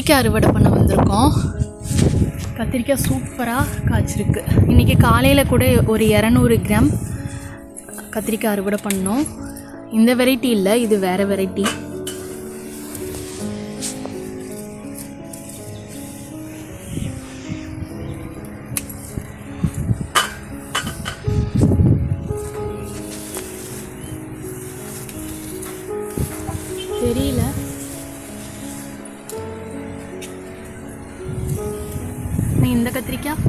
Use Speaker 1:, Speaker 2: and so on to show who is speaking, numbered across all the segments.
Speaker 1: கத்திரிக்காய் அறுவடை பண்ண வந்திருக்கோம். கத்திரிக்காய் சூப்பராக காய்ச்சிருக்கு. இன்றைக்கி காலையில் கூட ஒரு 200 கிராம் கத்திரிக்காய் அறுவடை பண்ணோம். இந்த வெரைட்டி இல்லை, இது வேறு வெரைட்டி. தெரியல, இந்த கத்திரிக்காய்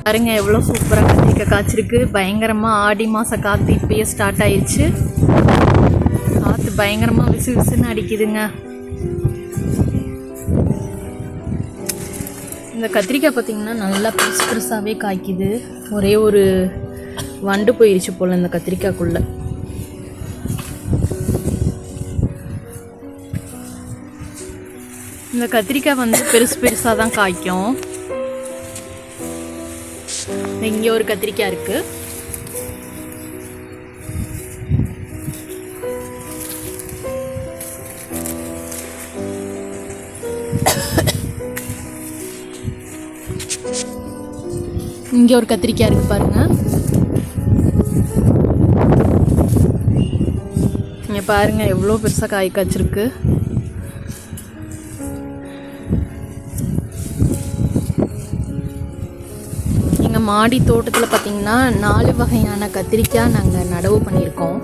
Speaker 1: பாருங்க எவ்வளோ சூப்பராக கத்திரிக்காய் காய்ச்சிருக்கு. பயங்கரமாக ஆடி மாதம் காற்று இப்பயே ஸ்டார்ட் ஆயிடுச்சு. காற்று பயங்கரமாக விசு விசுன்னு அடிக்குதுங்க. இந்த கத்திரிக்காய் பார்த்திங்கன்னா நல்லா பெருசு பெருசாகவே காய்க்குது. ஒரே ஒரு வண்டு போயிடுச்சு போல் இந்த கத்திரிக்காய்க்குள்ளே. இந்த கத்திரிக்காய் வந்து பெருசு பெருசாக தான் காய்க்கும். இங்கே ஒரு கத்திரிக்காய் இருக்குது. இங்கே ஒரு கத்திரிக்காய் இருக்குது பாருங்கள். இங்கே பாருங்கள் எவ்வளோ பெருசாக காய் காய்ச்சிருக்கு. எங்கள் மாடி தோட்டத்தில் பார்த்திங்கன்னா 4 வகையான கத்திரிக்காய் நாங்கள் நடவு பண்ணியிருக்கோம்.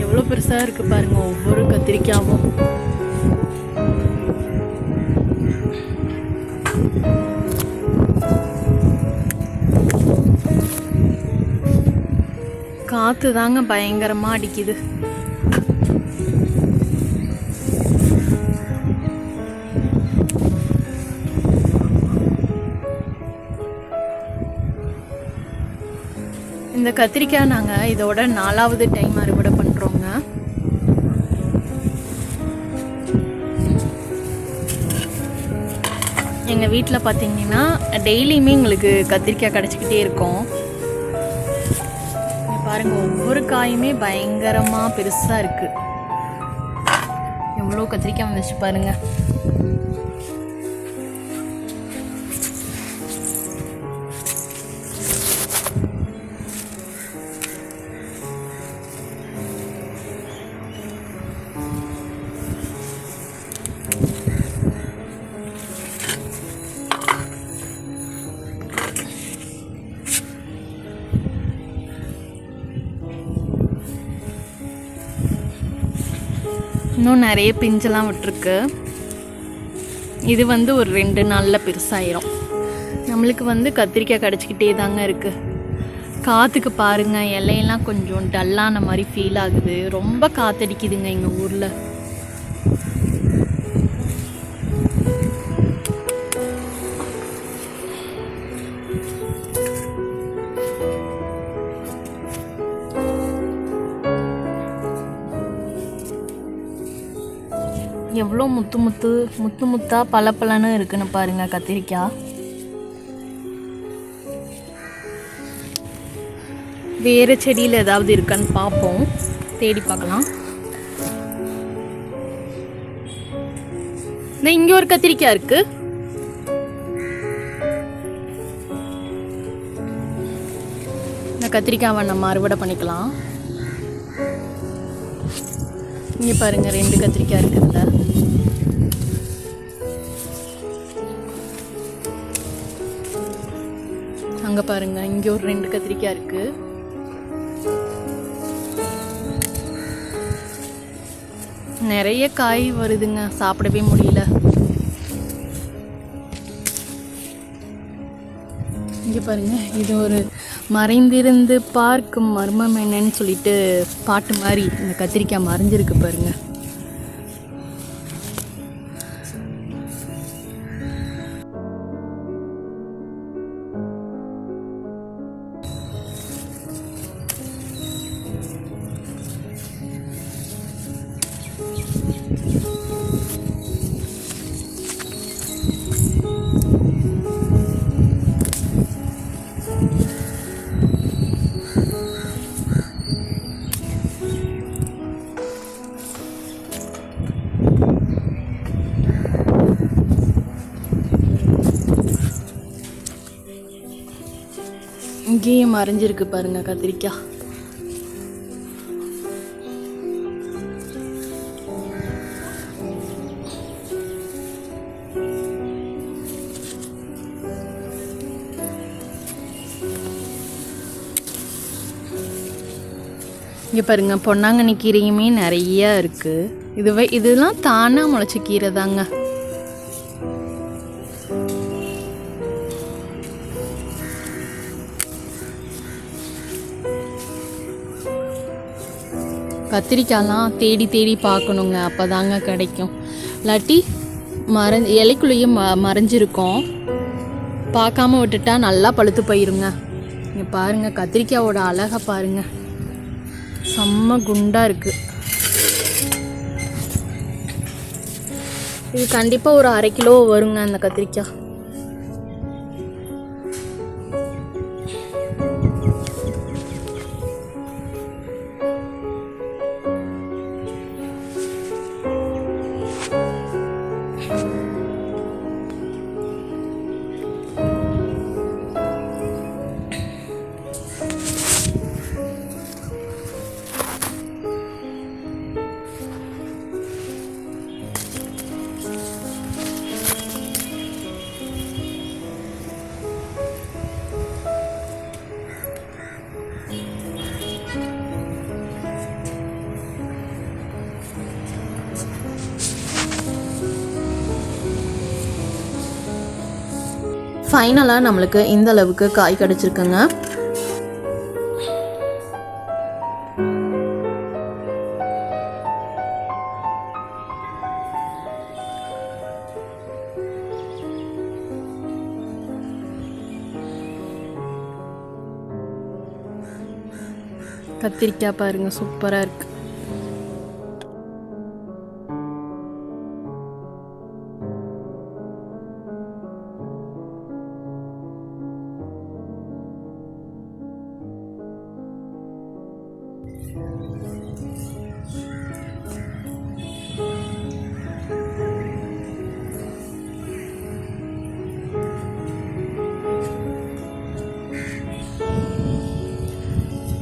Speaker 1: எவ்வளோ பெருசாக இருக்குது பாருங்கள் ஒவ்வொரு கத்திரிக்காயும். காற்று தாங்க பயங்கரமாக அடிக்குது. இந்த கத்திரிக்காய் நாங்கள் இதோட 4வது டைம் அறுவடை பண்ணுறோங்க. எங்கள் வீட்டில் பார்த்தீங்கன்னா டெய்லியுமே எங்களுக்கு கத்திரிக்காய் கிடச்சிக்கிட்டே இருக்கும். பாருங்கள் ஒவ்வொரு காயுமே பயங்கரமாக பெருசாக இருக்குது. எவ்வளோ கத்திரிக்காய் வந்துச்சு பாருங்கள். இன்னும் நிறைய பிஞ்செல்லாம் விட்டுருக்கு. இது வந்து ஒரு 2 நாளில் பெருசாயிரும். நம்மளுக்கு வந்து கத்திரிக்காய் கிடச்சிக்கிட்டே தாங்க இருக்குது. காற்றுக்கு பாருங்கள் இலையெல்லாம் கொஞ்சம் டல்லான மாதிரி ஃபீல் ஆகுது. ரொம்ப காற்றடிக்குதுங்க எங்கள் ஊரில். எவ்வளோ முத்து முத்தாக பளபளன்னு இருக்குன்னு பாருங்கள் கத்திரிக்காய். வேறு செடியில் ஏதாவது இருக்கான்னு பார்ப்போம், தேடி பார்க்கலாம். இங்கே ஒரு கத்திரிக்காய் இருக்கு. இந்த கத்திரிக்காவை நம்ம அறுவடை பண்ணிக்கலாம். இங்கே பாருங்கள் 2 கத்திரிக்காய் இருக்குதுல்ல. அங்கே பாருங்கள் இங்கே ஒரு 2 கத்திரிக்காய் இருக்குது. நிறைய காய் வருதுங்க, சாப்பிடவே முடியல. இங்கே பாருங்கள் இது ஒரு மறைந்திருந்து பார்க்கும் மர்மம் என்னன்னு சொல்லிட்டு பாட்டு மாதிரி இந்த கத்திரிக்காய் மறைஞ்சிருக்கு பாருங்கள். இங்கேயும் மறைஞ்சிருக்கு பாருங்க கத்திரிக்காய். இங்கே பாருங்க பொன்னாங்கண்ணி கீரையுமே நிறைய இருக்குது. இதெல்லாம் தானாக முளைச்ச கீரை தாங்க. கத்திரிக்காய்லாம் தேடி தேடி பார்க்கணுங்க, அப்போ தாங்க கிடைக்கும். இல்லாட்டி இலைக்குள்ளேயே மறைஞ்சிருக்கோம். பார்க்காம விட்டுட்டா நல்லா பழுத்து போயிருங்க. இங்கே பாருங்கள் கத்திரிக்காயோட அழகை பாருங்கள், செம்ம குண்டாக இருக்குது. இது கண்டிப்பாக ஒரு 1/2 கிலோ வருங்க அந்த கத்திரிக்காய். ஃபைனலாக நம்மளுக்கு இந்த அளவுக்கு காய் கிடச்சிருக்குங்க. கத்திரிக்காய் பாருங்க சூப்பராக இருக்குது.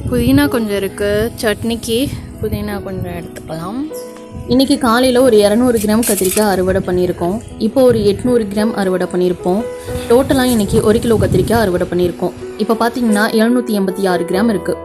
Speaker 1: புதினா கொஞ்சம் இருக்குது, சட்னிக்கு புதினா கொஞ்சம் எடுத்துக்கலாம். இன்றைக்கி காலையில் ஒரு 200 கிராம் கத்திரிக்காய் அறுவடை பண்ணியிருக்கோம். இப்போ ஒரு 800 கிராம் அறுவடை பண்ணியிருப்போம். டோட்டலாக இன்றைக்கி 1 கிலோ கத்திரிக்காய் அறுவடை பண்ணியிருக்கோம். இப்போ பார்த்தீங்கன்னா 786 கிராம் இருக்குது.